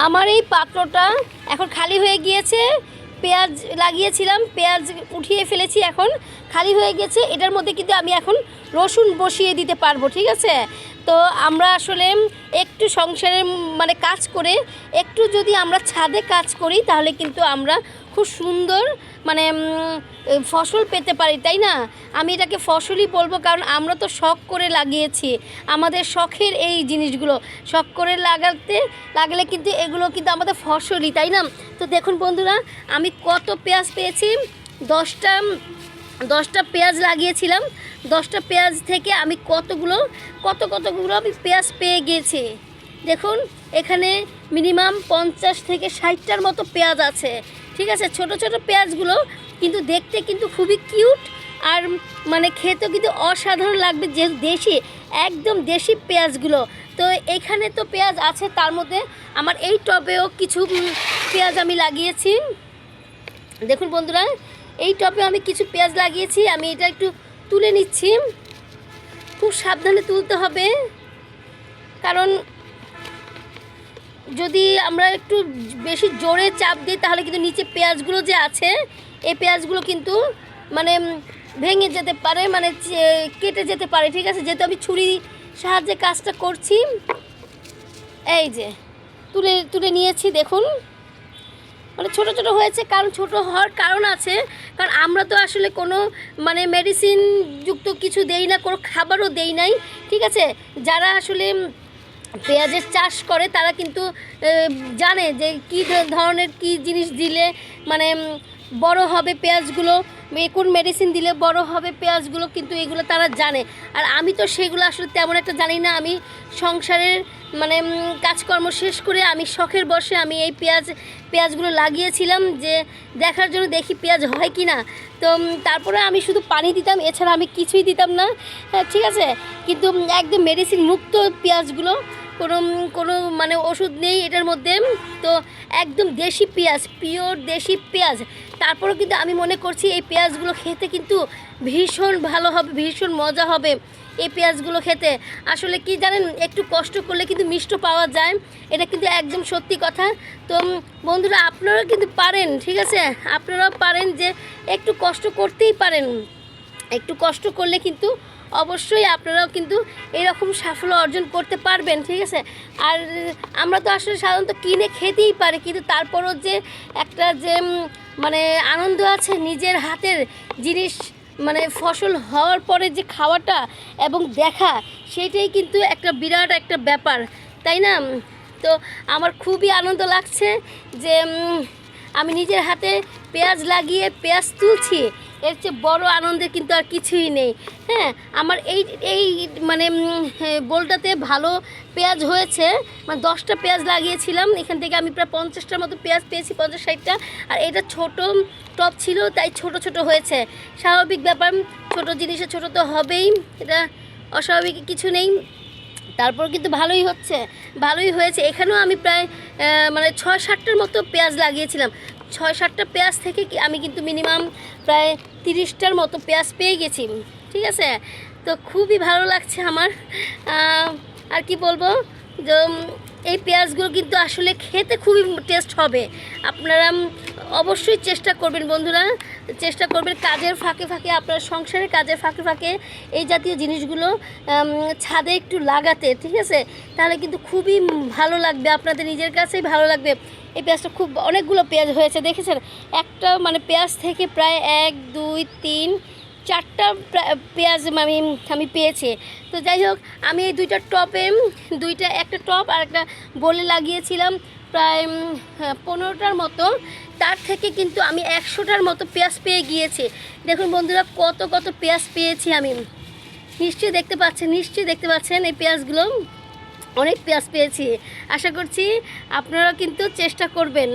আমার এই পাত্রটা এখন খালি হয়ে গিয়েছে। পেঁয়াজ লাগিয়েছিলাম, পেঁয়াজ উঠিয়ে ফেলেছি, এখন খালি হয়ে গেছে। এটার মধ্যে কিন্তু আমি এখন রসুন বসিয়ে দিতে পারবো, ঠিক আছে। তো আমরা আসলে একটু সংসারের মানে কাজ করে একটু যদি আমরা ছাদে কাজ করি তাহলে কিন্তু আমরা খুব সুন্দর মানে ফসল পেতে পারি, তাই না? আমি এটাকে ফসলই বলবো, কারণ আমরা তো শখ করে লাগিয়েছি। আমাদের শখের এই জিনিসগুলো শখ করে লাগলে কিন্তু এগুলো কিন্তু আমাদের ফসলই, তাই না? তো দেখুন বন্ধুরা, আমি কত পেঁয়াজ পেয়েছি। 10টা পেঁয়াজ লাগিয়েছিলাম। 10টা পেঁয়াজ থেকে আমি কতগুলো আমি পেঁয়াজ পেয়ে গিয়েছি। দেখুন এখানে মিনিমাম 50 থেকে 60টার মতো পেঁয়াজ আছে, ঠিক আছে। ছোট ছোট পেঁয়াজগুলো কিন্তু দেখতে কিন্তু খুবই কিউট, আর মানে খেতেও কিন্তু অসাধারণ লাগবে, যে দেশি একদম দেশি পেঁয়াজগুলো। তো এখানে তো পেঁয়াজ আছে, তার মধ্যে আমার এই টবেও কিছু পেঁয়াজ আমি লাগিয়েছি। দেখুন বন্ধুরা, এই টবে আমি কিছু পেঁয়াজ লাগিয়েছি। আমি এটা একটু তুলে নিচ্ছি, খুব সাবধানে তুলতে হবে, কারণ যদি আমরা একটু বেশি জোরে চাপ দিই তাহলে কিন্তু নিচে পেঁয়াজগুলো যে আছে এই পেঁয়াজগুলো কিন্তু মানে ভেঙে যেতে পারে, মানে কেটে যেতে পারে, ঠিক আছে। যেহেতু আমি ছুরি সাহায্যে কাজটা করছি, এই যে তুলে নিয়েছি। দেখুন মানে ছোট ছোট হয়েছে, কারণ ছোট হওয়ার কারণ আছে, কারণ আমরা তো আসলে কোনো মানে মেডিসিন যুক্ত কিছু দেই না, কোনো খাবারও দেই নাই, ঠিক আছে। যারা আসলে পেঁয়াজের চাষ করে তারা কিন্তু জানে যে কী ধরনের কী জিনিস দিলে মানে বড় হবে পেঁয়াজগুলো, কোন মেডিসিন দিলে বড় হবে পেঁয়াজগুলো, কিন্তু এগুলো তারা জানে। আর আমি তো সেগুলো আসলে তেমন একটা জানি না। আমি সংসারের মানে কাজকর্ম শেষ করে আমি শখের বশে আমি এই পেঁয়াজগুলো লাগিয়েছিলাম, যে দেখার জন্য দেখি পেঁয়াজ হয় কি না। তো তারপরে আমি শুধু পানি দিতাম, এছাড়া আমি কিছুই দিতাম না, ঠিক আছে। কিন্তু একদম মেডিসিন মুক্ত পেঁয়াজগুলো, কোনো মানে ওষুধ নেই এটার মধ্যে। তো একদম দেশি পেঁয়াজ, পিওর দেশি পেঁয়াজ। তারপরেও কিন্তু আমি মনে করছি এই পেঁয়াজগুলো খেতে কিন্তু ভীষণ ভালো হবে, ভীষণ মজা হবে এই পেঁয়াজগুলো খেতে। আসলে কি জানেন, একটু কষ্ট করলে কিন্তু মিষ্ট পাওয়া যায়, এটা কিন্তু একদম সত্যি কথা। তো বন্ধুরা, আপনারাও কিন্তু পারেন, ঠিক আছে। আপনারাও পারেন যে একটু কষ্ট করতেই পারেন, একটু কষ্ট করলে কিন্তু অবশ্যই আপনারাও কিন্তু এরকম সাফল্য অর্জন করতে পারবেন, ঠিক আছে। আর আমরা তো আসলে সাধারণত কিনে খেতেই পারি, কিন্তু তারপরও যে একটা যে মানে আনন্দ আছে নিজের হাতের জিনিস মানে ফসল হওয়ার পরে যে খাওয়াটা এবং দেখা, সেটাই কিন্তু একটা বিরাট একটা ব্যাপার, তাই না? তো আমার খুবই আনন্দ লাগছে যে আমি নিজের হাতে পেঁয়াজ লাগিয়ে পেঁয়াজ তুলছি। এর চেয়ে বড় আনন্দের কিন্তু আর কিছুই নেই। হ্যাঁ, আমার এই মানে বোলটাতে ভালো পেঁয়াজ হয়েছে, মানে 10টা পেঁয়াজ লাগিয়েছিলাম, এখান থেকে আমি প্রায় 50টার মতো পেঁয়াজ পেয়েছি, 50-60টা। আর এটা ছোট টব ছিল, তাই ছোট ছোট হয়েছে, স্বাভাবিক ব্যাপার। ছোট জিনিসে ছোট তো হবেই, এটা অস্বাভাবিক কিছু নেই। তারপর কিন্তু ভালোই হয়েছে। এখানেও আমি প্রায় মানে 6-7টার মতো পেঁয়াজ লাগিয়েছিলাম। 6-7টা পেঁয়াজ থেকে আমি কিন্তু মিনিমাম প্রায় 30টার মতো পেঁয়াজ পেয়ে গেছি, ঠিক আছে। তো খুবই ভালো লাগছে আমার। আর কি বলবো, যে এই পেঁয়াজগুলো কিন্তু আসলে খেতে খুবই টেস্ট হবে। আপনারা অবশ্যই চেষ্টা করবেন বন্ধুরা, চেষ্টা করবেন কাজের ফাঁকে ফাঁকে, আপনার সংসারের কাজের ফাঁকে ফাঁকে এই জাতীয় জিনিসগুলো ছাদে একটু লাগাতে, ঠিক আছে। তাহলে কিন্তু খুবই ভালো লাগবে, আপনাদের নিজের কাছেই ভালো লাগবে। এই পেঁয়াজটা খুব অনেকগুলো পেঁয়াজ হয়েছে, দেখেছেন। একটা মানে পেঁয়াজ থেকে প্রায় 1, 2, 3, 4টা পেঁয়াজ আমি পেয়েছি। তো যাই হোক, আমি এই একটা টপ আর একটা বলে লাগিয়েছিলাম প্রায় 15টার মতো। তার থেকে কিন্তু আমি 100টার মতো পেঁয়াজ পেয়ে গিয়েছি। দেখুন বন্ধুরা, কত পেঁয়াজ পেয়েছি আমি। নিশ্চয়ই দেখতে পাচ্ছেন এই পেঁয়াজগুলো, অনেক পেঁয়াজ পেয়েছি। আশা করছি আপনারা কিন্তু চেষ্টা করবেন।